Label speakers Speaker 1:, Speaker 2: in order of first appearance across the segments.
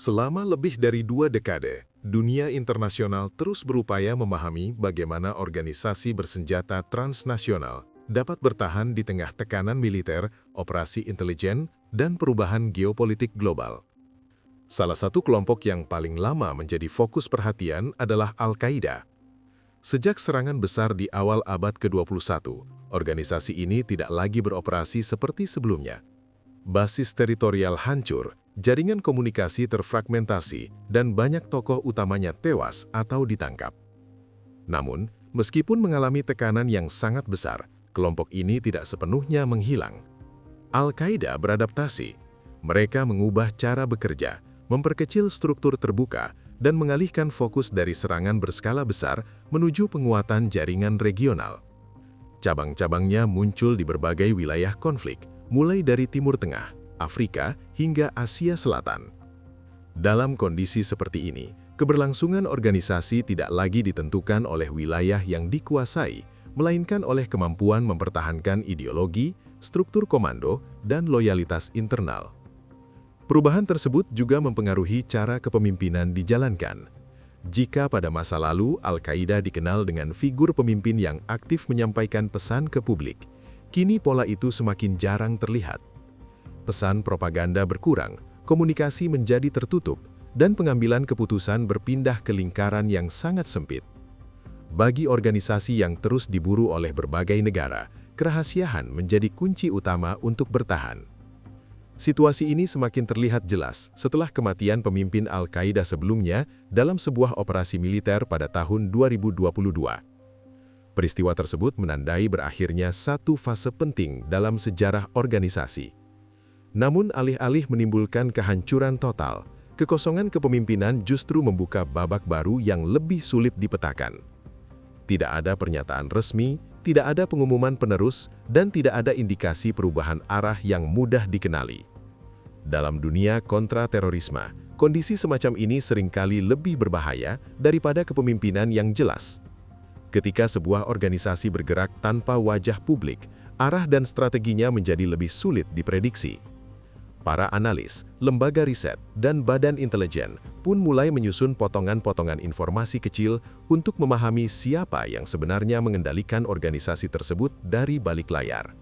Speaker 1: Selama lebih dari 2 dekade, dunia internasional terus berupaya memahami bagaimana organisasi bersenjata transnasional dapat bertahan di tengah tekanan militer, operasi intelijen, dan perubahan geopolitik global. Salah satu kelompok yang paling lama menjadi fokus perhatian adalah Al-Qaeda. Sejak serangan besar di awal abad ke-21, organisasi ini tidak lagi beroperasi seperti sebelumnya. Basis teritorial hancur, jaringan komunikasi terfragmentasi, dan banyak tokoh utamanya tewas atau ditangkap. Namun, meskipun mengalami tekanan yang sangat besar, kelompok ini tidak sepenuhnya menghilang. Al-Qaeda beradaptasi. Mereka mengubah cara bekerja, memperkecil struktur terbuka, dan mengalihkan fokus dari serangan berskala besar menuju penguatan jaringan regional. Cabang-cabangnya muncul di berbagai wilayah konflik, mulai dari Timur Tengah, Afrika, hingga Asia Selatan. Dalam kondisi seperti ini, keberlangsungan organisasi tidak lagi ditentukan oleh wilayah yang dikuasai, melainkan oleh kemampuan mempertahankan ideologi, struktur komando, dan loyalitas internal. Perubahan tersebut juga mempengaruhi cara kepemimpinan dijalankan. Jika pada masa lalu Al-Qaeda dikenal dengan figur pemimpin yang aktif menyampaikan pesan ke publik, kini pola itu semakin jarang terlihat. Pesan propaganda berkurang, komunikasi menjadi tertutup, dan pengambilan keputusan berpindah ke lingkaran yang sangat sempit. Bagi organisasi yang terus diburu oleh berbagai negara, kerahasiaan menjadi kunci utama untuk bertahan. Situasi ini semakin terlihat jelas setelah kematian pemimpin Al-Qaeda sebelumnya dalam sebuah operasi militer pada tahun 2022. Peristiwa tersebut menandai berakhirnya satu fase penting dalam sejarah organisasi. Namun alih-alih menimbulkan kehancuran total, kekosongan kepemimpinan justru membuka babak baru yang lebih sulit dipetakan. Tidak ada pernyataan resmi, tidak ada pengumuman penerus, dan tidak ada indikasi perubahan arah yang mudah dikenali. Dalam dunia kontraterorisme, kondisi semacam ini seringkali lebih berbahaya daripada kepemimpinan yang jelas. Ketika sebuah organisasi bergerak tanpa wajah publik, arah dan strateginya menjadi lebih sulit diprediksi. Para analis, lembaga riset, dan badan intelijen pun mulai menyusun potongan-potongan informasi kecil untuk memahami siapa yang sebenarnya mengendalikan organisasi tersebut dari balik layar.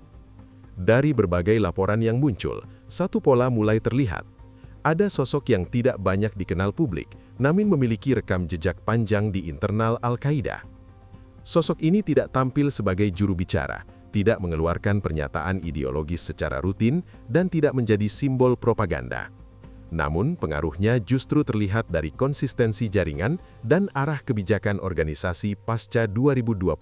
Speaker 1: Dari berbagai laporan yang muncul, satu pola mulai terlihat. Ada sosok yang tidak banyak dikenal publik, namun memiliki rekam jejak panjang di internal Al-Qaeda. Sosok ini tidak tampil sebagai juru bicara, tidak mengeluarkan pernyataan ideologis secara rutin, dan tidak menjadi simbol propaganda. Namun, pengaruhnya justru terlihat dari konsistensi jaringan dan arah kebijakan organisasi pasca 2022.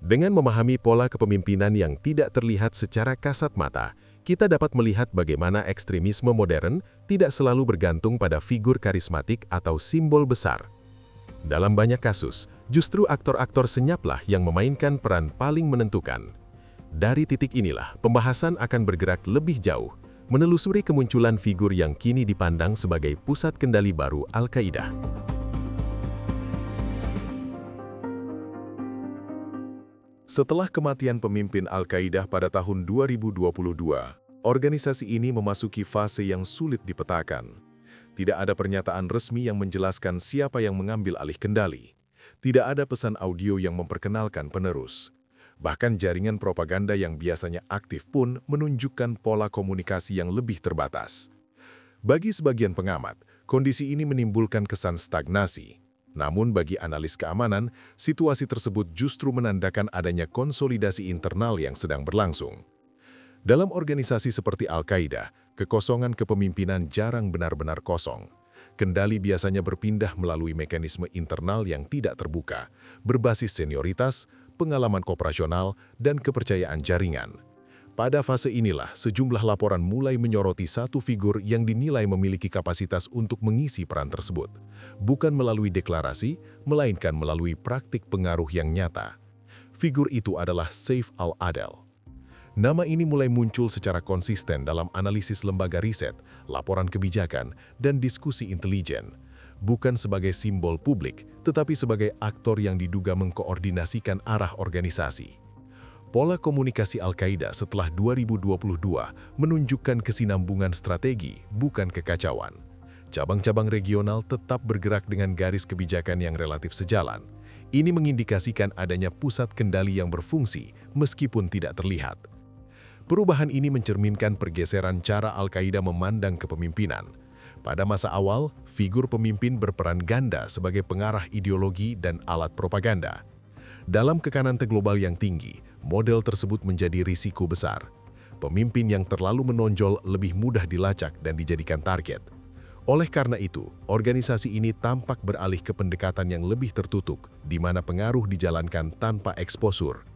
Speaker 1: Dengan memahami pola kepemimpinan yang tidak terlihat secara kasat mata, kita dapat melihat bagaimana ekstremisme modern tidak selalu bergantung pada figur karismatik atau simbol besar. Dalam banyak kasus, justru aktor-aktor senyaplah yang memainkan peran paling menentukan. Dari titik inilah, pembahasan akan bergerak lebih jauh, menelusuri kemunculan figur yang kini dipandang sebagai pusat kendali baru Al-Qaeda. Setelah kematian pemimpin Al-Qaeda pada tahun 2022, organisasi ini memasuki fase yang sulit dipetakan. Tidak ada pernyataan resmi yang menjelaskan siapa yang mengambil alih kendali. Tidak ada pesan audio yang memperkenalkan penerus. Bahkan jaringan propaganda yang biasanya aktif pun menunjukkan pola komunikasi yang lebih terbatas. Bagi sebagian pengamat, kondisi ini menimbulkan kesan stagnasi. Namun bagi analis keamanan, situasi tersebut justru menandakan adanya konsolidasi internal yang sedang berlangsung. Dalam organisasi seperti Al-Qaeda, kekosongan kepemimpinan jarang benar-benar kosong. Kendali biasanya berpindah melalui mekanisme internal yang tidak terbuka, berbasis senioritas, pengalaman operasional, dan kepercayaan jaringan. Pada fase inilah, sejumlah laporan mulai menyoroti satu figur yang dinilai memiliki kapasitas untuk mengisi peran tersebut, bukan melalui deklarasi, melainkan melalui praktik pengaruh yang nyata. Figur itu adalah Saif al-Adel. Nama ini mulai muncul secara konsisten dalam analisis lembaga riset, laporan kebijakan, dan diskusi intelijen. Bukan sebagai simbol publik, tetapi sebagai aktor yang diduga mengkoordinasikan arah organisasi. Pola komunikasi Al-Qaeda setelah 2022 menunjukkan kesinambungan strategi, bukan kekacauan. Cabang-cabang regional tetap bergerak dengan garis kebijakan yang relatif sejalan. Ini mengindikasikan adanya pusat kendali yang berfungsi meskipun tidak terlihat. Perubahan ini mencerminkan pergeseran cara Al-Qaeda memandang kepemimpinan. Pada masa awal, figur pemimpin berperan ganda sebagai pengarah ideologi dan alat propaganda. Dalam tekanan global yang tinggi, model tersebut menjadi risiko besar. Pemimpin yang terlalu menonjol lebih mudah dilacak dan dijadikan target. Oleh karena itu, organisasi ini tampak beralih ke pendekatan yang lebih tertutup, di mana pengaruh dijalankan tanpa eksposur.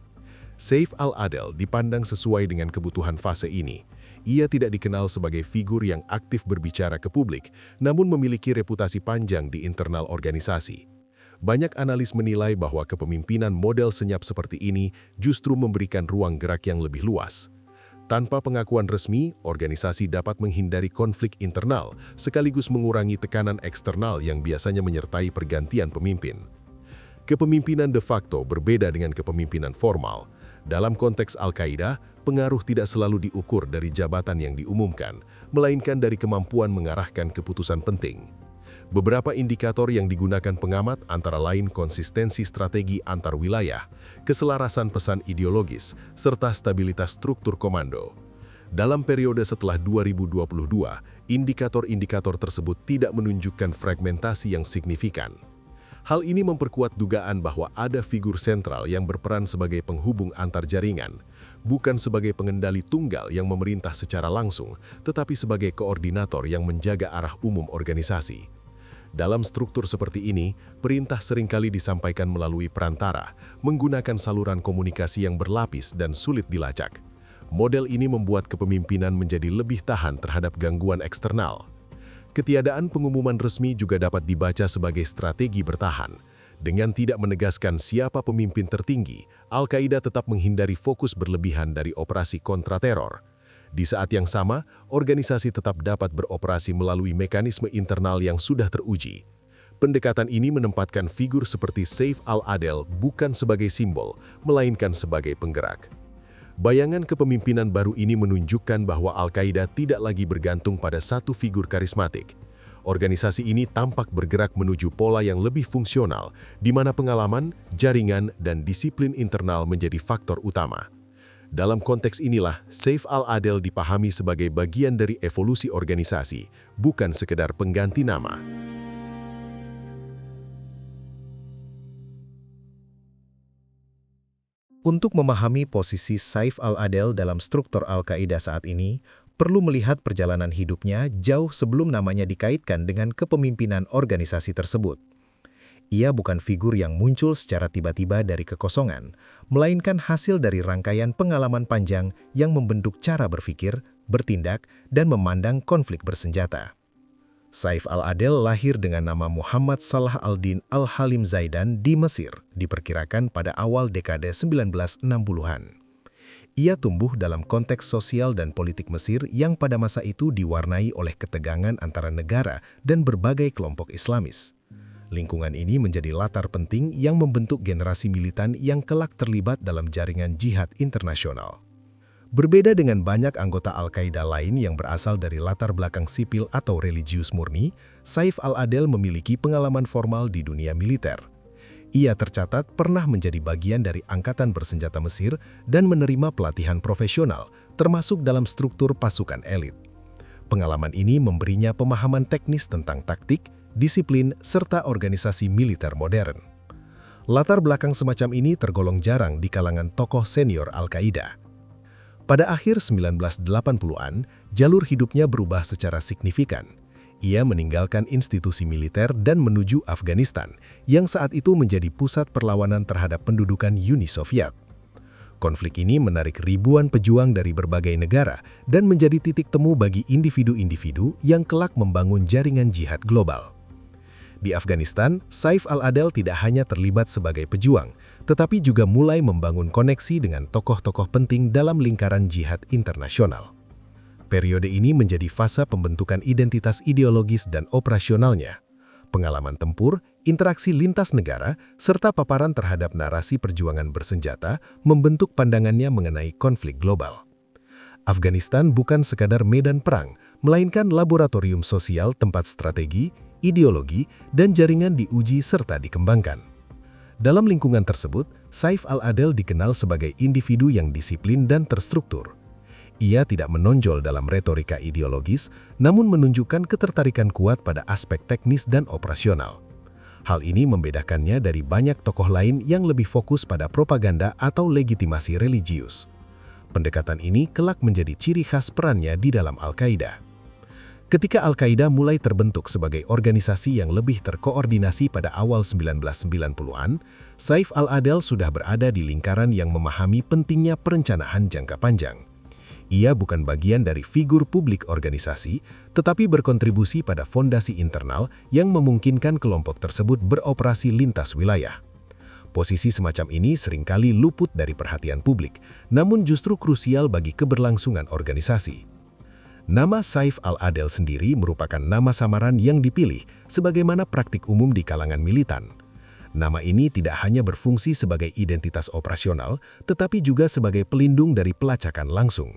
Speaker 1: Saif al-Adel dipandang sesuai dengan kebutuhan fase ini. Ia tidak dikenal sebagai figur yang aktif berbicara ke publik, namun memiliki reputasi panjang di internal organisasi. Banyak analis menilai bahwa kepemimpinan model senyap seperti ini justru memberikan ruang gerak yang lebih luas. Tanpa pengakuan resmi, organisasi dapat menghindari konflik internal, sekaligus mengurangi tekanan eksternal yang biasanya menyertai pergantian pemimpin. Kepemimpinan de facto berbeda dengan kepemimpinan formal. Dalam konteks Al-Qaeda, pengaruh tidak selalu diukur dari jabatan yang diumumkan, melainkan dari kemampuan mengarahkan keputusan penting. Beberapa indikator yang digunakan pengamat antara lain konsistensi strategi antar wilayah, keselarasan pesan ideologis, serta stabilitas struktur komando. Dalam periode setelah 2022, indikator-indikator tersebut tidak menunjukkan fragmentasi yang signifikan. Hal ini memperkuat dugaan bahwa ada figur sentral yang berperan sebagai penghubung antar jaringan, bukan sebagai pengendali tunggal yang memerintah secara langsung, tetapi sebagai koordinator yang menjaga arah umum organisasi. Dalam struktur seperti ini, perintah seringkali disampaikan melalui perantara, menggunakan saluran komunikasi yang berlapis dan sulit dilacak. Model ini membuat kepemimpinan menjadi lebih tahan terhadap gangguan eksternal. Ketiadaan pengumuman resmi juga dapat dibaca sebagai strategi bertahan. Dengan tidak menegaskan siapa pemimpin tertinggi, Al-Qaeda tetap menghindari fokus berlebihan dari operasi kontrateror. Di saat yang sama, organisasi tetap dapat beroperasi melalui mekanisme internal yang sudah teruji. Pendekatan ini menempatkan figur seperti Saif al-Adel bukan sebagai simbol, melainkan sebagai penggerak. Bayangan kepemimpinan baru ini menunjukkan bahwa Al-Qaeda tidak lagi bergantung pada satu figur karismatik. Organisasi ini tampak bergerak menuju pola yang lebih fungsional, di mana pengalaman, jaringan, dan disiplin internal menjadi faktor utama. Dalam konteks inilah, Saif al-Adel dipahami sebagai bagian dari evolusi organisasi, bukan sekedar pengganti nama.
Speaker 2: Untuk memahami posisi Saif al-Adel dalam struktur Al-Qaeda saat ini, perlu melihat perjalanan hidupnya jauh sebelum namanya dikaitkan dengan kepemimpinan organisasi tersebut. Ia bukan figur yang muncul secara tiba-tiba dari kekosongan, melainkan hasil dari rangkaian pengalaman panjang yang membentuk cara berpikir, bertindak, dan memandang konflik bersenjata. Saif al-Adel lahir dengan nama Muhammad Salah al-Din al-Halim Zaidan di Mesir, diperkirakan pada awal dekade 1960-an. Ia tumbuh dalam konteks sosial dan politik Mesir yang pada masa itu diwarnai oleh ketegangan antara negara dan berbagai kelompok Islamis. Lingkungan ini menjadi latar penting yang membentuk generasi militan yang kelak terlibat dalam jaringan jihad internasional. Berbeda dengan banyak anggota Al-Qaeda lain yang berasal dari latar belakang sipil atau religius murni, Saif al-Adel memiliki pengalaman formal di dunia militer. Ia tercatat pernah menjadi bagian dari angkatan bersenjata Mesir dan menerima pelatihan profesional, termasuk dalam struktur pasukan elit. Pengalaman ini memberinya pemahaman teknis tentang taktik, disiplin, serta organisasi militer modern. Latar belakang semacam ini tergolong jarang di kalangan tokoh senior Al-Qaeda. Pada akhir 1980-an, jalur hidupnya berubah secara signifikan. Ia meninggalkan institusi militer dan menuju Afghanistan, yang saat itu menjadi pusat perlawanan terhadap pendudukan Uni Soviet. Konflik ini menarik ribuan pejuang dari berbagai negara dan menjadi titik temu bagi individu-individu yang kelak membangun jaringan jihad global. Di Afghanistan, Saif al-Adel tidak hanya terlibat sebagai pejuang, tetapi juga mulai membangun koneksi dengan tokoh-tokoh penting dalam lingkaran jihad internasional. Periode ini menjadi fase pembentukan identitas ideologis dan operasionalnya. Pengalaman tempur, interaksi lintas negara, serta paparan terhadap narasi perjuangan bersenjata membentuk pandangannya mengenai konflik global. Afghanistan bukan sekadar medan perang, melainkan laboratorium sosial tempat strategi, ideologi, dan jaringan diuji serta dikembangkan. Dalam lingkungan tersebut, Saif al-Adel dikenal sebagai individu yang disiplin dan terstruktur. Ia tidak menonjol dalam retorika ideologis, namun menunjukkan ketertarikan kuat pada aspek teknis dan operasional. Hal ini membedakannya dari banyak tokoh lain yang lebih fokus pada propaganda atau legitimasi religius. Pendekatan ini kelak menjadi ciri khas perannya di dalam Al-Qaeda. Ketika Al-Qaeda mulai terbentuk sebagai organisasi yang lebih terkoordinasi pada awal 1990-an, Saif al-Adel sudah berada di lingkaran yang memahami pentingnya perencanaan jangka panjang. Ia bukan bagian dari figur publik organisasi, tetapi berkontribusi pada fondasi internal yang memungkinkan kelompok tersebut beroperasi lintas wilayah. Posisi semacam ini seringkali luput dari perhatian publik, namun justru krusial bagi keberlangsungan organisasi. Nama Saif al-Adel sendiri merupakan nama samaran yang dipilih sebagaimana praktik umum di kalangan militan. Nama ini tidak hanya berfungsi sebagai identitas operasional, tetapi juga sebagai pelindung dari pelacakan langsung.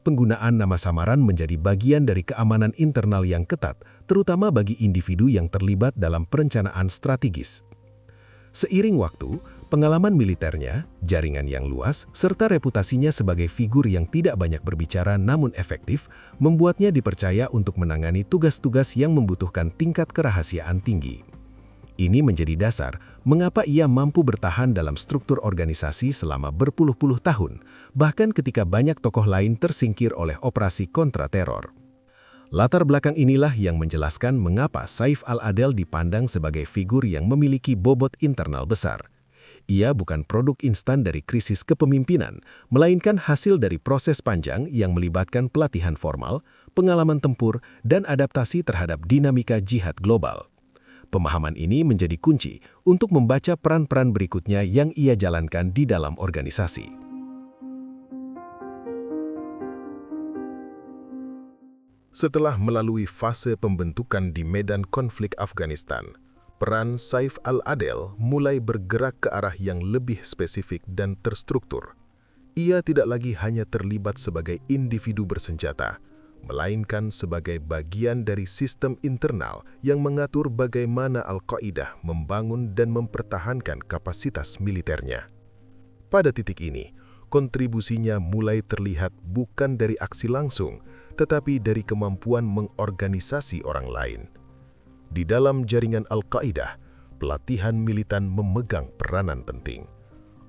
Speaker 2: Penggunaan nama samaran menjadi bagian dari keamanan internal yang ketat, terutama bagi individu yang terlibat dalam perencanaan strategis. Seiring waktu, pengalaman militernya, jaringan yang luas, serta reputasinya sebagai figur yang tidak banyak berbicara namun efektif, membuatnya dipercaya untuk menangani tugas-tugas yang membutuhkan tingkat kerahasiaan tinggi. Ini menjadi dasar mengapa ia mampu bertahan dalam struktur organisasi selama berpuluh-puluh tahun, bahkan ketika banyak tokoh lain tersingkir oleh operasi kontra-teror. Latar belakang inilah yang menjelaskan mengapa Saif al-Adel dipandang sebagai figur yang memiliki bobot internal besar. Ia bukan produk instan dari krisis kepemimpinan, melainkan hasil dari proses panjang yang melibatkan pelatihan formal, pengalaman tempur, dan adaptasi terhadap dinamika jihad global. Pemahaman ini menjadi kunci untuk membaca peran-peran berikutnya yang ia jalankan di dalam organisasi.
Speaker 1: Setelah melalui fase pembentukan di medan konflik Afghanistan, peran Saif al-Adel mulai bergerak ke arah yang lebih spesifik dan terstruktur. Ia tidak lagi hanya terlibat sebagai individu bersenjata, melainkan sebagai bagian dari sistem internal yang mengatur bagaimana Al-Qaeda membangun dan mempertahankan kapasitas militernya. Pada titik ini, kontribusinya mulai terlihat bukan dari aksi langsung, tetapi dari kemampuan mengorganisasi orang lain. Di dalam jaringan Al-Qaeda, pelatihan militan memegang peranan penting.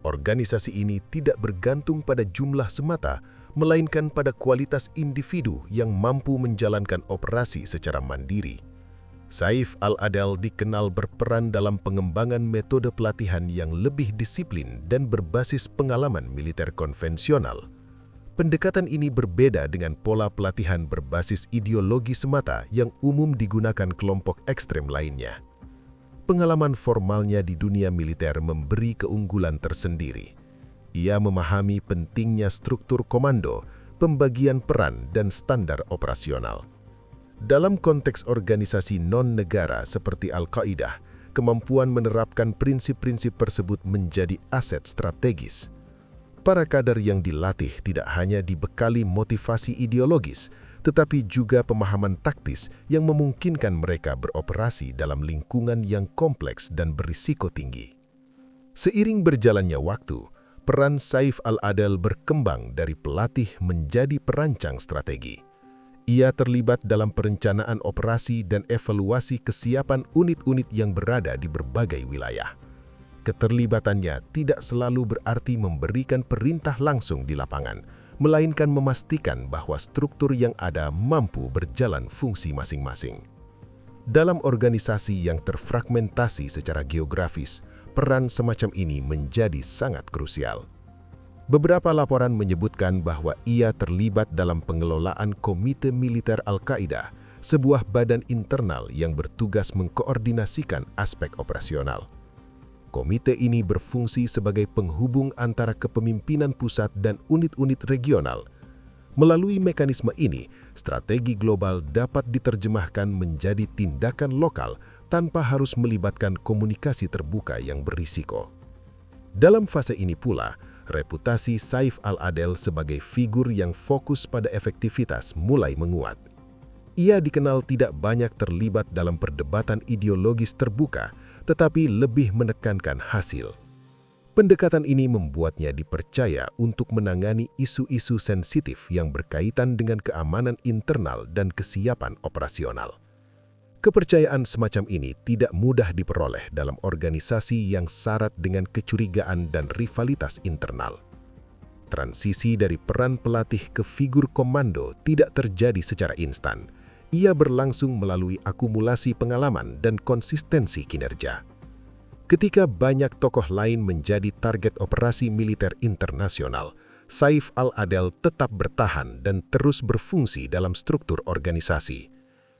Speaker 1: Organisasi ini tidak bergantung pada jumlah semata, melainkan pada kualitas individu yang mampu menjalankan operasi secara mandiri. Saif al-Adel dikenal berperan dalam pengembangan metode pelatihan yang lebih disiplin dan berbasis pengalaman militer konvensional. Pendekatan ini berbeda dengan pola pelatihan berbasis ideologi semata yang umum digunakan kelompok ekstrem lainnya. Pengalaman formalnya di dunia militer memberi keunggulan tersendiri. Ia memahami pentingnya struktur komando, pembagian peran, dan standar operasional. Dalam konteks organisasi non-negara seperti Al-Qaeda, kemampuan menerapkan prinsip-prinsip tersebut menjadi aset strategis. Para kader yang dilatih tidak hanya dibekali motivasi ideologis, tetapi juga pemahaman taktis yang memungkinkan mereka beroperasi dalam lingkungan yang kompleks dan berisiko tinggi. Seiring berjalannya waktu, peran Saif al-Adel berkembang dari pelatih menjadi perancang strategi. Ia terlibat dalam perencanaan operasi dan evaluasi kesiapan unit-unit yang berada di berbagai wilayah. Keterlibatannya tidak selalu berarti memberikan perintah langsung di lapangan, melainkan memastikan bahwa struktur yang ada mampu berjalan fungsi masing-masing. Dalam organisasi yang terfragmentasi secara geografis, peran semacam ini menjadi sangat krusial. Beberapa laporan menyebutkan bahwa ia terlibat dalam pengelolaan Komite Militer Al-Qaeda, sebuah badan internal yang bertugas mengkoordinasikan aspek operasional. Komite ini berfungsi sebagai penghubung antara kepemimpinan pusat dan unit-unit regional. Melalui mekanisme ini, strategi global dapat diterjemahkan menjadi tindakan lokal tanpa harus melibatkan komunikasi terbuka yang berisiko. Dalam fase ini pula, reputasi Saif al-Adel sebagai figur yang fokus pada efektivitas mulai menguat. Ia dikenal tidak banyak terlibat dalam perdebatan ideologis terbuka, tetapi lebih menekankan hasil. Pendekatan ini membuatnya dipercaya untuk menangani isu-isu sensitif yang berkaitan dengan keamanan internal dan kesiapan operasional. Kepercayaan semacam ini tidak mudah diperoleh dalam organisasi yang syarat dengan kecurigaan dan rivalitas internal. Transisi dari peran pelatih ke figur komando tidak terjadi secara instan. Ia berlangsung melalui akumulasi pengalaman dan konsistensi kinerja. Ketika banyak tokoh lain menjadi target operasi militer internasional, Saif al-Adel tetap bertahan dan terus berfungsi dalam struktur organisasi.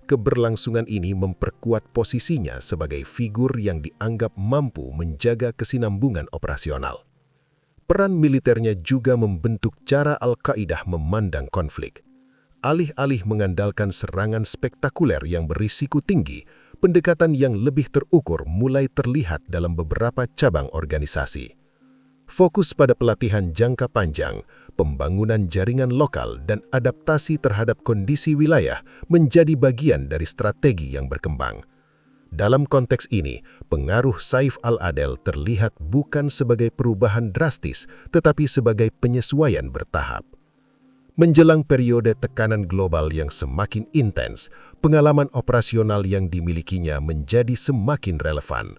Speaker 1: Keberlangsungan ini memperkuat posisinya sebagai figur yang dianggap mampu menjaga kesinambungan operasional. Peran militernya juga membentuk cara Al-Qaeda memandang konflik. Alih-alih mengandalkan serangan spektakuler yang berisiko tinggi, pendekatan yang lebih terukur mulai terlihat dalam beberapa cabang organisasi. Fokus pada pelatihan jangka panjang, pembangunan jaringan lokal, dan adaptasi terhadap kondisi wilayah menjadi bagian dari strategi yang berkembang. Dalam konteks ini, pengaruh Saif al-Adel terlihat bukan sebagai perubahan drastis, tetapi sebagai penyesuaian bertahap. Menjelang periode tekanan global yang semakin intens, pengalaman operasional yang dimilikinya menjadi semakin relevan.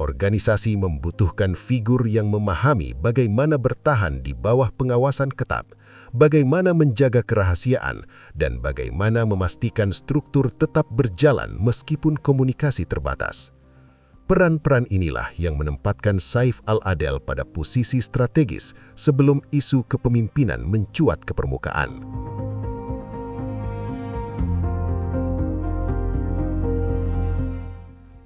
Speaker 1: Organisasi membutuhkan figur yang memahami bagaimana bertahan di bawah pengawasan ketat, bagaimana menjaga kerahasiaan, dan bagaimana memastikan struktur tetap berjalan meskipun komunikasi terbatas. Peran-peran inilah yang menempatkan Saif al-Adel pada posisi strategis sebelum isu kepemimpinan mencuat ke permukaan.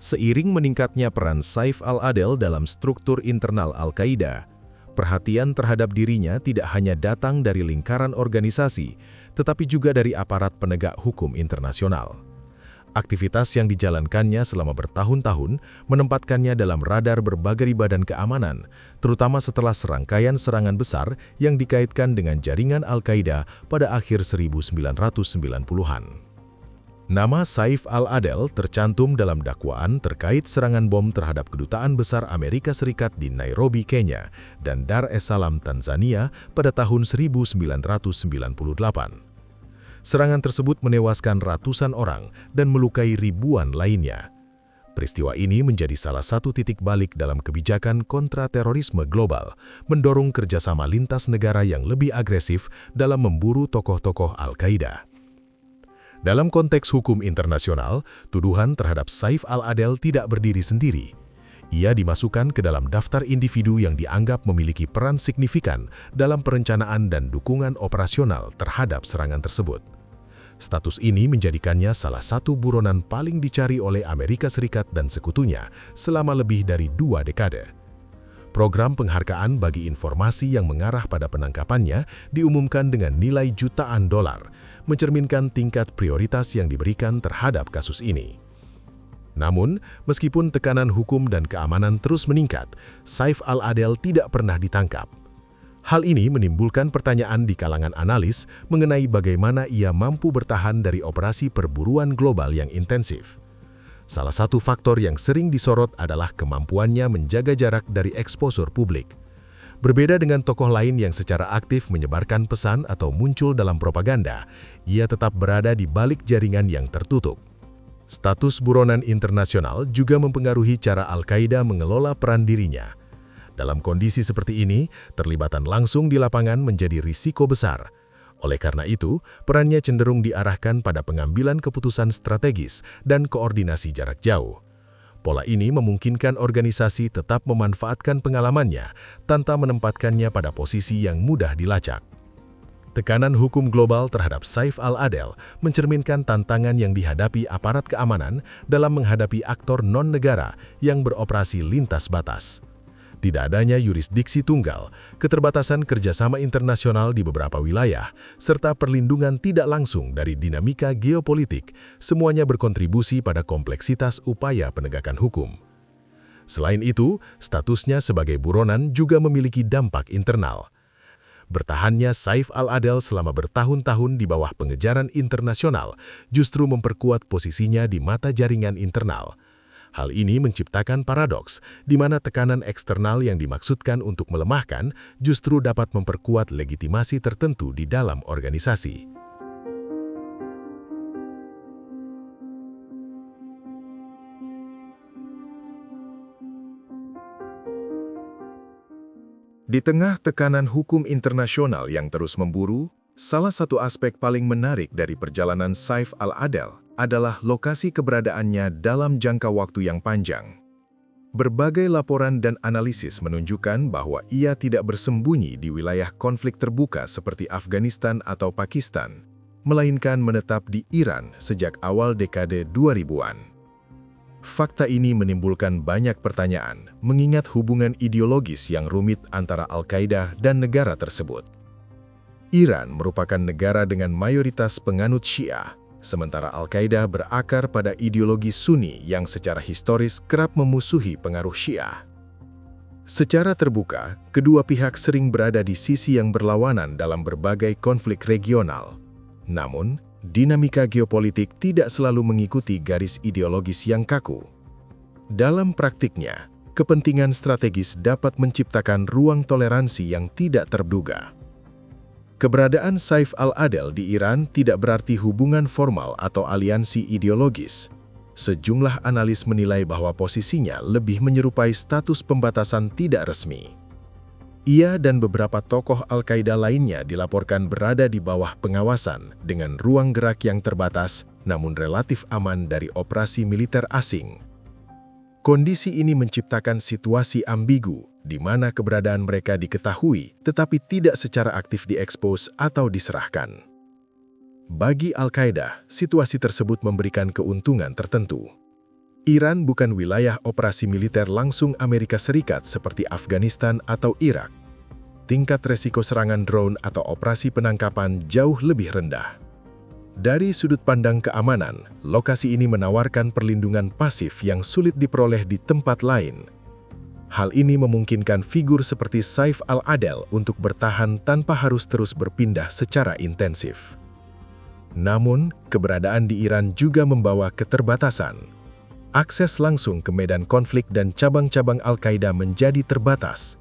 Speaker 2: Seiring meningkatnya peran Saif al-Adel dalam struktur internal Al-Qaeda, perhatian terhadap dirinya tidak hanya datang dari lingkaran organisasi, tetapi juga dari aparat penegak hukum internasional. Aktivitas yang dijalankannya selama bertahun-tahun menempatkannya dalam radar berbagai badan keamanan, terutama setelah serangkaian serangan besar yang dikaitkan dengan jaringan Al-Qaeda pada akhir 1990-an. Nama Saif al-Adel tercantum dalam dakwaan terkait serangan bom terhadap Kedutaan Besar Amerika Serikat di Nairobi, Kenya, dan Dar es Salaam, Tanzania pada tahun 1998. Serangan tersebut menewaskan ratusan orang dan melukai ribuan lainnya. Peristiwa ini menjadi salah satu titik balik dalam kebijakan kontraterorisme global, mendorong kerjasama lintas negara yang lebih agresif dalam memburu tokoh-tokoh Al-Qaeda. Dalam konteks hukum internasional, tuduhan terhadap Saif al-Adel tidak berdiri sendiri. Ia dimasukkan ke dalam daftar individu yang dianggap memiliki peran signifikan dalam perencanaan dan dukungan operasional terhadap serangan tersebut. Status ini menjadikannya salah satu buronan paling dicari oleh Amerika Serikat dan sekutunya selama lebih dari 2 dekade. Program penghargaan bagi informasi yang mengarah pada penangkapannya diumumkan dengan nilai jutaan dolar, mencerminkan tingkat prioritas yang diberikan terhadap kasus ini. Namun, meskipun tekanan hukum dan keamanan terus meningkat, Saif al-Adel tidak pernah ditangkap. Hal ini menimbulkan pertanyaan di kalangan analis mengenai bagaimana ia mampu bertahan dari operasi perburuan global yang intensif. Salah satu faktor yang sering disorot adalah kemampuannya menjaga jarak dari eksposur publik. Berbeda dengan tokoh lain yang secara aktif menyebarkan pesan atau muncul dalam propaganda, ia tetap berada di balik jaringan yang tertutup. Status buronan internasional juga mempengaruhi cara Al-Qaeda mengelola peran dirinya. Dalam kondisi seperti ini, terlibatan langsung di lapangan menjadi risiko besar. Oleh karena itu, perannya cenderung diarahkan pada pengambilan keputusan strategis dan koordinasi jarak jauh. Pola ini memungkinkan organisasi tetap memanfaatkan pengalamannya tanpa menempatkannya pada posisi yang mudah dilacak. Tekanan hukum global terhadap Saif al-Adel mencerminkan tantangan yang dihadapi aparat keamanan dalam menghadapi aktor non-negara yang beroperasi lintas batas. Tidak adanya yurisdiksi tunggal, keterbatasan kerjasama internasional di beberapa wilayah, serta perlindungan tidak langsung dari dinamika geopolitik, semuanya berkontribusi pada kompleksitas upaya penegakan hukum. Selain itu, statusnya sebagai buronan juga memiliki dampak internal.
Speaker 1: Bertahannya Saif al-Adel selama bertahun-tahun di bawah pengejaran internasional justru memperkuat posisinya di mata jaringan internal. Hal ini menciptakan paradoks, di mana tekanan eksternal yang dimaksudkan untuk melemahkan justru dapat memperkuat legitimasi tertentu di dalam organisasi. Di tengah tekanan hukum internasional yang terus memburu, salah satu aspek paling menarik dari perjalanan Saif al-Adel adalah lokasi keberadaannya dalam jangka waktu yang panjang. Berbagai laporan dan analisis menunjukkan bahwa ia tidak bersembunyi di wilayah konflik terbuka seperti Afghanistan atau Pakistan, melainkan menetap di Iran sejak awal dekade 2000-an. Fakta ini menimbulkan banyak pertanyaan, mengingat hubungan ideologis yang rumit antara Al-Qaeda dan negara tersebut. Iran merupakan negara dengan mayoritas penganut Syiah, sementara Al-Qaeda berakar pada ideologi Sunni yang secara historis kerap memusuhi pengaruh Syiah. Secara terbuka, kedua pihak sering berada di sisi yang berlawanan dalam berbagai konflik regional. Namun, dinamika geopolitik tidak selalu mengikuti garis ideologis yang kaku. Dalam praktiknya, kepentingan strategis dapat menciptakan ruang toleransi yang tidak terduga. Keberadaan Saif al-Adel di Iran tidak berarti hubungan formal atau aliansi ideologis. Sejumlah analis menilai bahwa posisinya lebih menyerupai status pembatasan tidak resmi. Ia dan beberapa tokoh Al-Qaeda lainnya dilaporkan berada di bawah pengawasan dengan ruang gerak yang terbatas namun relatif aman dari operasi militer asing. Kondisi ini menciptakan situasi ambigu, di mana keberadaan mereka diketahui tetapi tidak secara aktif diekspos atau diserahkan. Bagi Al-Qaeda, situasi tersebut memberikan keuntungan tertentu. Iran bukan wilayah operasi militer langsung Amerika Serikat seperti Afghanistan atau Irak. Tingkat resiko serangan drone atau operasi penangkapan jauh lebih rendah. Dari sudut pandang keamanan, lokasi ini menawarkan perlindungan pasif yang sulit diperoleh di tempat lain. Hal ini memungkinkan figur seperti Saif al-Adel untuk bertahan tanpa harus terus berpindah secara intensif. Namun, keberadaan di Iran juga membawa keterbatasan. Akses langsung ke medan konflik dan cabang-cabang Al-Qaeda menjadi terbatas.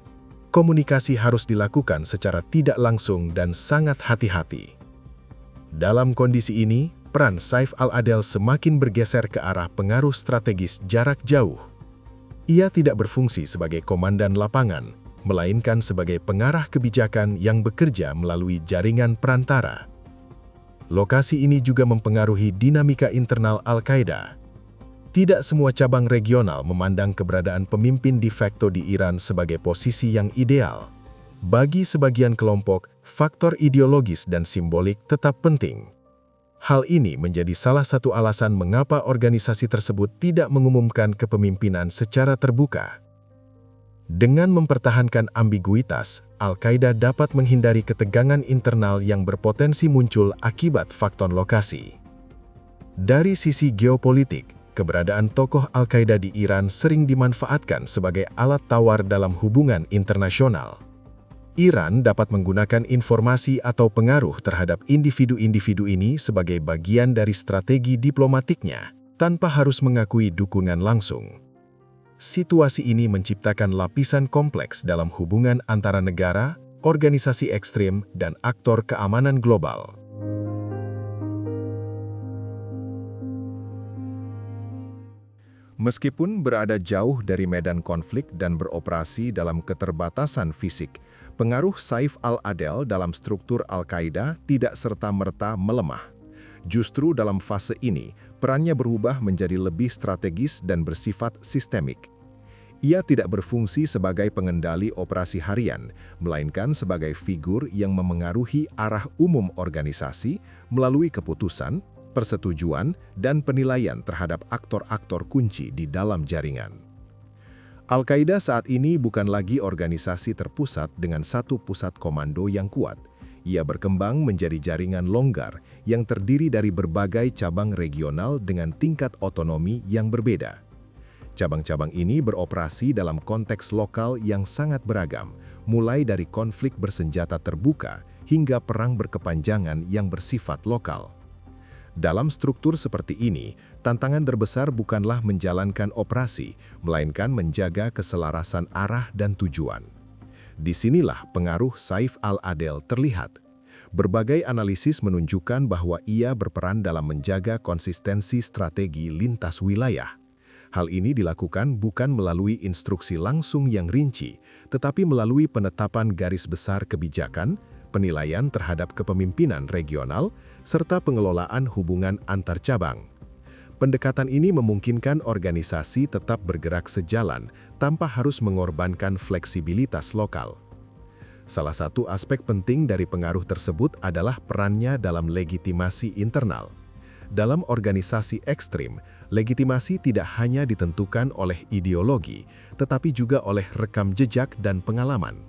Speaker 1: Komunikasi harus dilakukan secara tidak langsung dan sangat hati-hati. Dalam kondisi ini, peran Saif al-Adel semakin bergeser ke arah pengaruh strategis jarak jauh. Ia tidak berfungsi sebagai komandan lapangan, melainkan sebagai pengarah kebijakan yang bekerja melalui jaringan perantara. Lokasi ini juga mempengaruhi dinamika internal Al-Qaeda. Tidak semua cabang regional memandang keberadaan pemimpin de facto di Iran sebagai posisi yang ideal. Bagi sebagian kelompok, faktor ideologis dan simbolik tetap penting. Hal ini menjadi salah satu alasan mengapa organisasi tersebut tidak mengumumkan kepemimpinan secara terbuka. Dengan mempertahankan ambiguitas, Al-Qaeda dapat menghindari ketegangan internal yang berpotensi muncul akibat faktor lokasi. Dari sisi geopolitik, keberadaan tokoh Al-Qaeda di Iran sering dimanfaatkan sebagai alat tawar dalam hubungan internasional. Iran dapat menggunakan informasi atau pengaruh terhadap individu-individu ini sebagai bagian dari strategi diplomatiknya, tanpa harus mengakui dukungan langsung. Situasi ini menciptakan lapisan kompleks dalam hubungan antara negara, organisasi ekstrem, dan aktor keamanan global. Meskipun berada jauh dari medan konflik dan beroperasi dalam keterbatasan fisik, pengaruh Saif al-Adel dalam struktur Al-Qaeda tidak serta-merta melemah. Justru dalam fase ini, perannya berubah menjadi lebih strategis dan bersifat sistemik. Ia tidak berfungsi sebagai pengendali operasi harian, melainkan sebagai figur yang memengaruhi arah umum organisasi melalui keputusan, persetujuan, dan penilaian terhadap aktor-aktor kunci di dalam jaringan. Al-Qaeda saat ini bukan lagi organisasi terpusat dengan satu pusat komando yang kuat. Ia berkembang menjadi jaringan longgar yang terdiri dari berbagai cabang regional dengan tingkat otonomi yang berbeda. Cabang-cabang ini beroperasi dalam konteks lokal yang sangat beragam, mulai dari konflik bersenjata terbuka hingga perang berkepanjangan yang bersifat lokal. Dalam struktur seperti ini, tantangan terbesar bukanlah menjalankan operasi, melainkan menjaga keselarasan arah dan tujuan. Disinilah pengaruh Saif al-Adel terlihat. Berbagai analisis menunjukkan bahwa ia berperan dalam menjaga konsistensi strategi lintas wilayah. Hal ini dilakukan bukan melalui instruksi langsung yang rinci, tetapi melalui penetapan garis besar kebijakan, penilaian terhadap kepemimpinan regional, serta pengelolaan hubungan antar cabang. Pendekatan ini memungkinkan organisasi tetap bergerak sejalan tanpa harus mengorbankan fleksibilitas lokal. Salah satu aspek penting dari pengaruh tersebut adalah perannya dalam legitimasi internal. Dalam organisasi ekstrim, legitimasi tidak hanya ditentukan oleh ideologi, tetapi juga oleh rekam jejak dan pengalaman.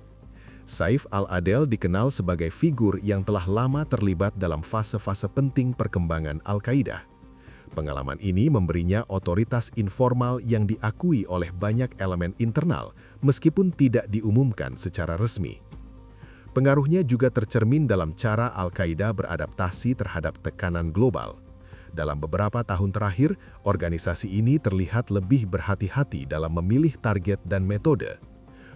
Speaker 1: Saif al-Adel dikenal sebagai figur yang telah lama terlibat dalam fase-fase penting perkembangan Al-Qaeda. Pengalaman ini memberinya otoritas informal yang diakui oleh banyak elemen internal, meskipun tidak diumumkan secara resmi. Pengaruhnya juga tercermin dalam cara Al-Qaeda beradaptasi terhadap tekanan global. Dalam beberapa tahun terakhir, organisasi ini terlihat lebih berhati-hati dalam memilih target dan metode.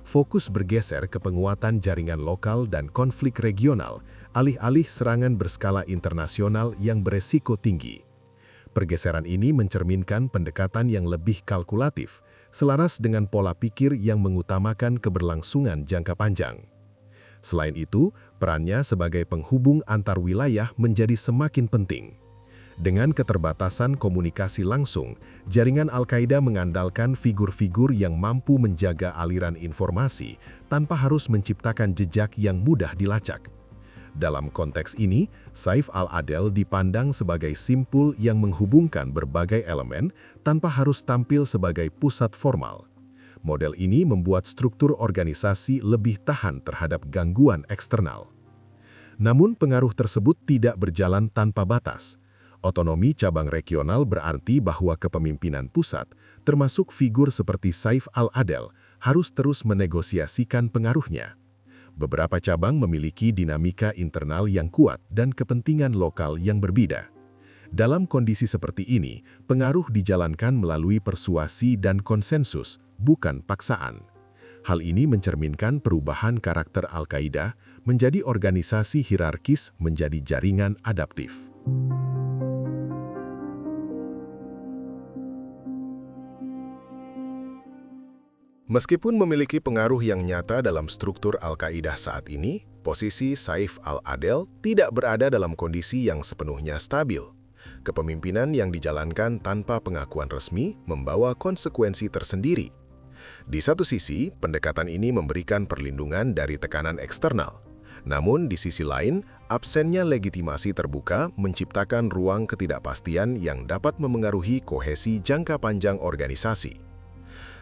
Speaker 1: Fokus bergeser ke penguatan jaringan lokal dan konflik regional, alih-alih serangan berskala internasional yang beresiko tinggi. Pergeseran ini mencerminkan pendekatan yang lebih kalkulatif, selaras dengan pola pikir yang mengutamakan keberlangsungan jangka panjang. Selain itu, perannya sebagai penghubung antar wilayah menjadi semakin penting. Dengan keterbatasan komunikasi langsung, jaringan Al-Qaeda mengandalkan figur-figur yang mampu menjaga aliran informasi tanpa harus menciptakan jejak yang mudah dilacak. Dalam konteks ini, Saif al-Adel dipandang sebagai simpul yang menghubungkan berbagai elemen tanpa harus tampil sebagai pusat formal. Model ini membuat struktur organisasi lebih tahan terhadap gangguan eksternal. Namun pengaruh tersebut tidak berjalan tanpa batas. Otonomi cabang regional berarti bahwa kepemimpinan pusat, termasuk figur seperti Saif al-Adel, harus terus menegosiasikan pengaruhnya. Beberapa cabang memiliki dinamika internal yang kuat dan kepentingan lokal yang berbeda. Dalam kondisi seperti ini, pengaruh dijalankan melalui persuasi dan konsensus, bukan paksaan. Hal ini mencerminkan perubahan karakter Al-Qaeda menjadi organisasi hierarkis menjadi jaringan adaptif. Meskipun memiliki pengaruh yang nyata dalam struktur Al-Qaeda saat ini, posisi Saif al-Adel tidak berada dalam kondisi yang sepenuhnya stabil. Kepemimpinan yang dijalankan tanpa pengakuan resmi membawa konsekuensi tersendiri. Di satu sisi, pendekatan ini memberikan perlindungan dari tekanan eksternal. Namun, di sisi lain, absennya legitimasi terbuka menciptakan ruang ketidakpastian yang dapat memengaruhi kohesi jangka panjang organisasi.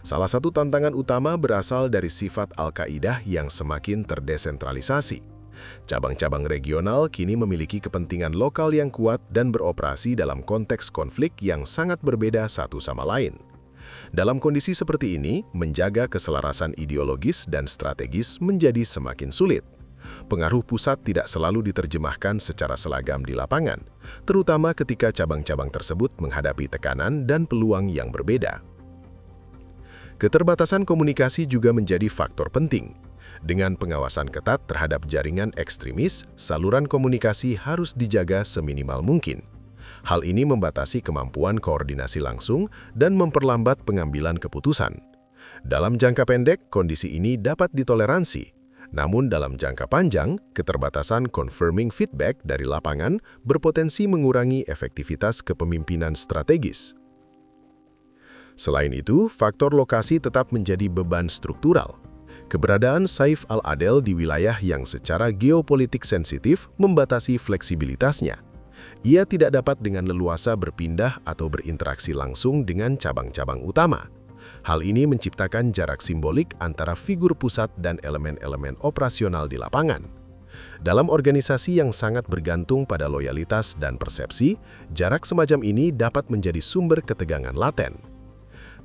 Speaker 1: Salah satu tantangan utama berasal dari sifat Al-Qaeda yang semakin terdesentralisasi. Cabang-cabang regional kini memiliki kepentingan lokal yang kuat dan beroperasi dalam konteks konflik yang sangat berbeda satu sama lain. Dalam kondisi seperti ini, menjaga keselarasan ideologis dan strategis menjadi semakin sulit. Pengaruh pusat tidak selalu diterjemahkan secara seragam di lapangan, terutama ketika cabang-cabang tersebut menghadapi tekanan dan peluang yang berbeda. Keterbatasan komunikasi juga menjadi faktor penting. Dengan pengawasan ketat terhadap jaringan ekstremis, saluran komunikasi harus dijaga seminimal mungkin. Hal ini membatasi kemampuan koordinasi langsung dan memperlambat pengambilan keputusan. Dalam jangka pendek, kondisi ini dapat ditoleransi. Namun dalam jangka panjang, keterbatasan confirming feedback dari lapangan berpotensi mengurangi efektivitas kepemimpinan strategis. Selain itu, faktor lokasi tetap menjadi beban struktural. Keberadaan Saif al-Adel di wilayah yang secara geopolitik sensitif membatasi fleksibilitasnya. Ia tidak dapat dengan leluasa berpindah atau berinteraksi langsung dengan cabang-cabang utama. Hal ini menciptakan jarak simbolik antara figur pusat dan elemen-elemen operasional di lapangan. Dalam organisasi yang sangat bergantung pada loyalitas dan persepsi, jarak semacam ini dapat menjadi sumber ketegangan laten.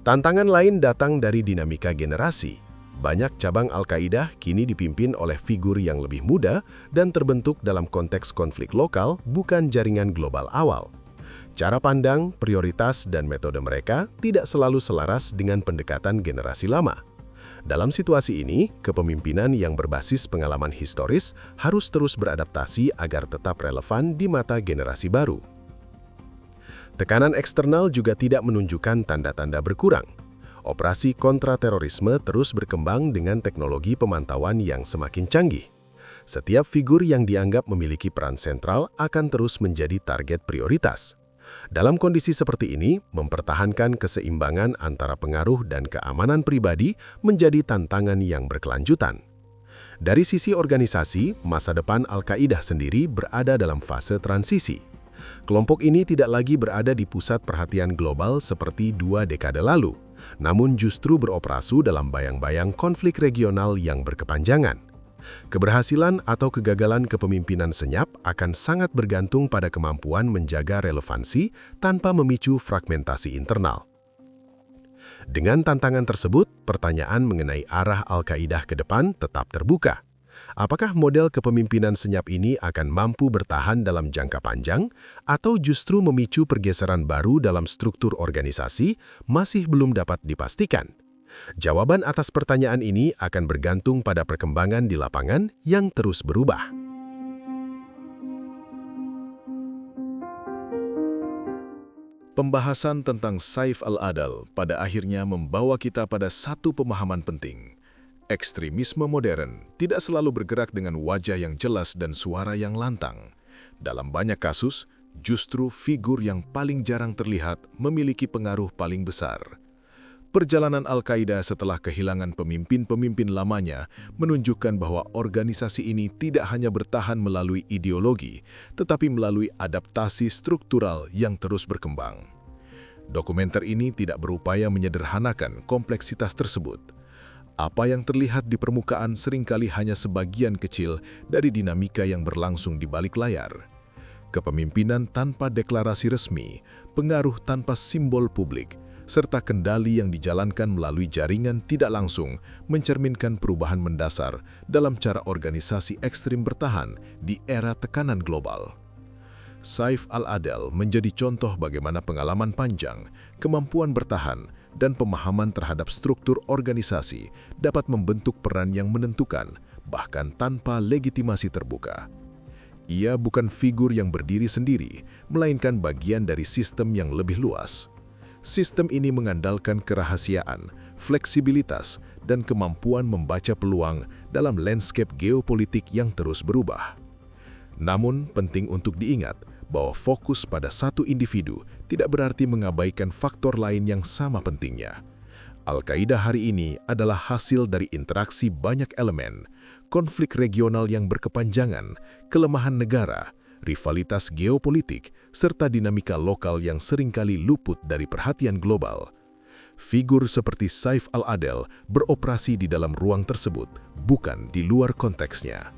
Speaker 1: Tantangan lain datang dari dinamika generasi.
Speaker 3: Banyak cabang Al-Qaeda kini dipimpin oleh figur yang lebih muda dan terbentuk dalam konteks konflik lokal, bukan jaringan global awal. Cara pandang, prioritas, dan metode mereka tidak selalu selaras dengan pendekatan generasi lama. Dalam situasi ini, kepemimpinan yang berbasis pengalaman historis harus terus beradaptasi agar tetap relevan di mata generasi baru. Tekanan eksternal juga tidak menunjukkan tanda-tanda berkurang. Operasi kontraterorisme terus berkembang dengan teknologi pemantauan yang semakin canggih. Setiap figur yang dianggap memiliki peran sentral akan terus menjadi target prioritas. Dalam kondisi seperti ini, mempertahankan keseimbangan antara pengaruh dan keamanan pribadi menjadi tantangan yang berkelanjutan. Dari sisi organisasi, masa depan Al-Qaeda sendiri berada dalam fase transisi. Kelompok ini tidak lagi berada di pusat perhatian global seperti 2 dekade lalu, namun justru beroperasi dalam bayang-bayang konflik regional yang berkepanjangan. Keberhasilan atau kegagalan kepemimpinan senyap akan sangat bergantung pada kemampuan menjaga relevansi tanpa memicu fragmentasi internal. Dengan tantangan tersebut, pertanyaan mengenai arah Al-Qaeda ke depan tetap terbuka. Apakah model kepemimpinan senyap ini akan mampu bertahan dalam jangka panjang, atau justru memicu pergeseran baru dalam struktur organisasi masih belum dapat dipastikan? Jawaban atas pertanyaan ini akan bergantung pada perkembangan di lapangan yang terus berubah.
Speaker 1: Pembahasan tentang Saif al-Adal pada akhirnya membawa kita pada satu pemahaman penting. Ekstremisme modern tidak selalu bergerak dengan wajah yang jelas dan suara yang lantang. Dalam banyak kasus, justru figur yang paling jarang terlihat memiliki pengaruh paling besar. Perjalanan Al-Qaeda setelah kehilangan pemimpin-pemimpin lamanya menunjukkan bahwa organisasi ini tidak hanya bertahan melalui ideologi, tetapi melalui adaptasi struktural yang terus berkembang. Dokumenter ini tidak berupaya menyederhanakan kompleksitas tersebut. Apa yang terlihat di permukaan seringkali hanya sebagian kecil dari dinamika yang berlangsung di balik layar. Kepemimpinan tanpa deklarasi resmi, pengaruh tanpa simbol publik, serta kendali yang dijalankan melalui jaringan tidak langsung mencerminkan perubahan mendasar dalam cara organisasi ekstrim bertahan di era tekanan global. Saif al-Adal menjadi contoh bagaimana pengalaman panjang, kemampuan bertahan, dan pemahaman terhadap struktur organisasi dapat membentuk peran yang menentukan, bahkan tanpa legitimasi terbuka. Ia bukan figur yang berdiri sendiri, melainkan bagian dari sistem yang lebih luas. Sistem ini mengandalkan kerahasiaan, fleksibilitas, dan kemampuan membaca peluang dalam landscape geopolitik yang terus berubah. Namun, penting untuk diingat bahwa fokus pada satu individu tidak berarti mengabaikan faktor lain yang sama pentingnya. Al-Qaeda hari ini adalah hasil dari interaksi banyak elemen, konflik regional yang berkepanjangan, kelemahan negara, rivalitas geopolitik, serta dinamika lokal yang seringkali luput dari perhatian global. Figur seperti Saif al-Adal beroperasi di dalam ruang tersebut, bukan di luar konteksnya.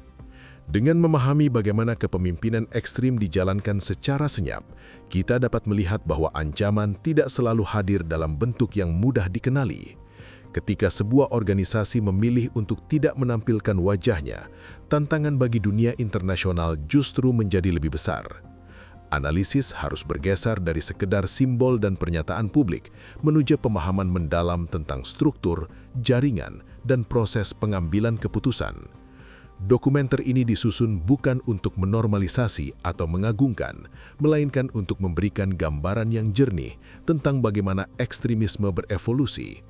Speaker 1: Dengan memahami bagaimana kepemimpinan ekstrim dijalankan secara senyap, kita dapat melihat bahwa ancaman tidak selalu hadir dalam bentuk yang mudah dikenali. Ketika sebuah organisasi memilih untuk tidak menampilkan wajahnya, tantangan bagi dunia internasional justru menjadi lebih besar. Analisis harus bergeser dari sekedar simbol dan pernyataan publik menuju pemahaman mendalam tentang struktur, jaringan, dan proses pengambilan keputusan. Dokumenter ini disusun bukan untuk menormalisasi atau mengagungkan, melainkan untuk memberikan gambaran yang jernih tentang bagaimana ekstremisme berevolusi.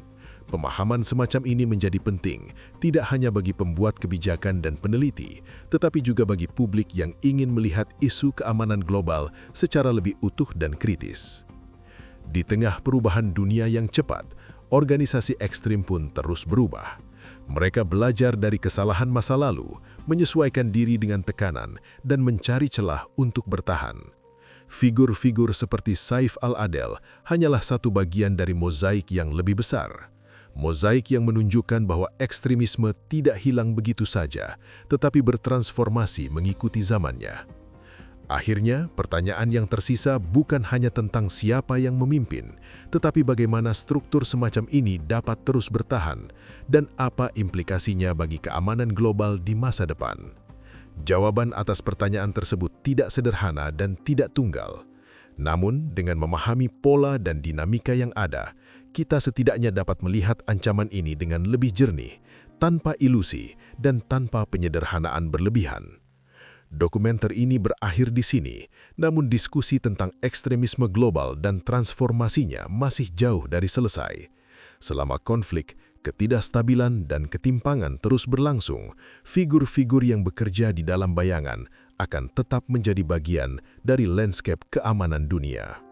Speaker 1: Pemahaman semacam ini menjadi penting, tidak hanya bagi pembuat kebijakan dan peneliti, tetapi juga bagi publik yang ingin melihat isu keamanan global secara lebih utuh dan kritis. Di tengah perubahan dunia yang cepat, organisasi ekstrim pun terus berubah. Mereka belajar dari kesalahan masa lalu, menyesuaikan diri dengan tekanan, dan mencari celah untuk bertahan. Figur-figur seperti Saif al-Adal hanyalah satu bagian dari mozaik yang lebih besar. Mozaik yang menunjukkan bahwa ekstremisme tidak hilang begitu saja, tetapi bertransformasi mengikuti zamannya. Akhirnya, pertanyaan yang tersisa bukan hanya tentang siapa yang memimpin, tetapi bagaimana struktur semacam ini dapat terus bertahan dan apa implikasinya bagi keamanan global di masa depan. Jawaban atas pertanyaan tersebut tidak sederhana dan tidak tunggal. Namun, dengan memahami pola dan dinamika yang ada, kita setidaknya dapat melihat ancaman ini dengan lebih jernih, tanpa ilusi dan tanpa penyederhanaan berlebihan. Dokumenter ini berakhir di sini, namun diskusi tentang ekstremisme global dan transformasinya masih jauh dari selesai. Selama konflik, ketidakstabilan dan ketimpangan terus berlangsung, figur-figur yang bekerja di dalam bayangan akan tetap menjadi bagian dari landscape keamanan dunia.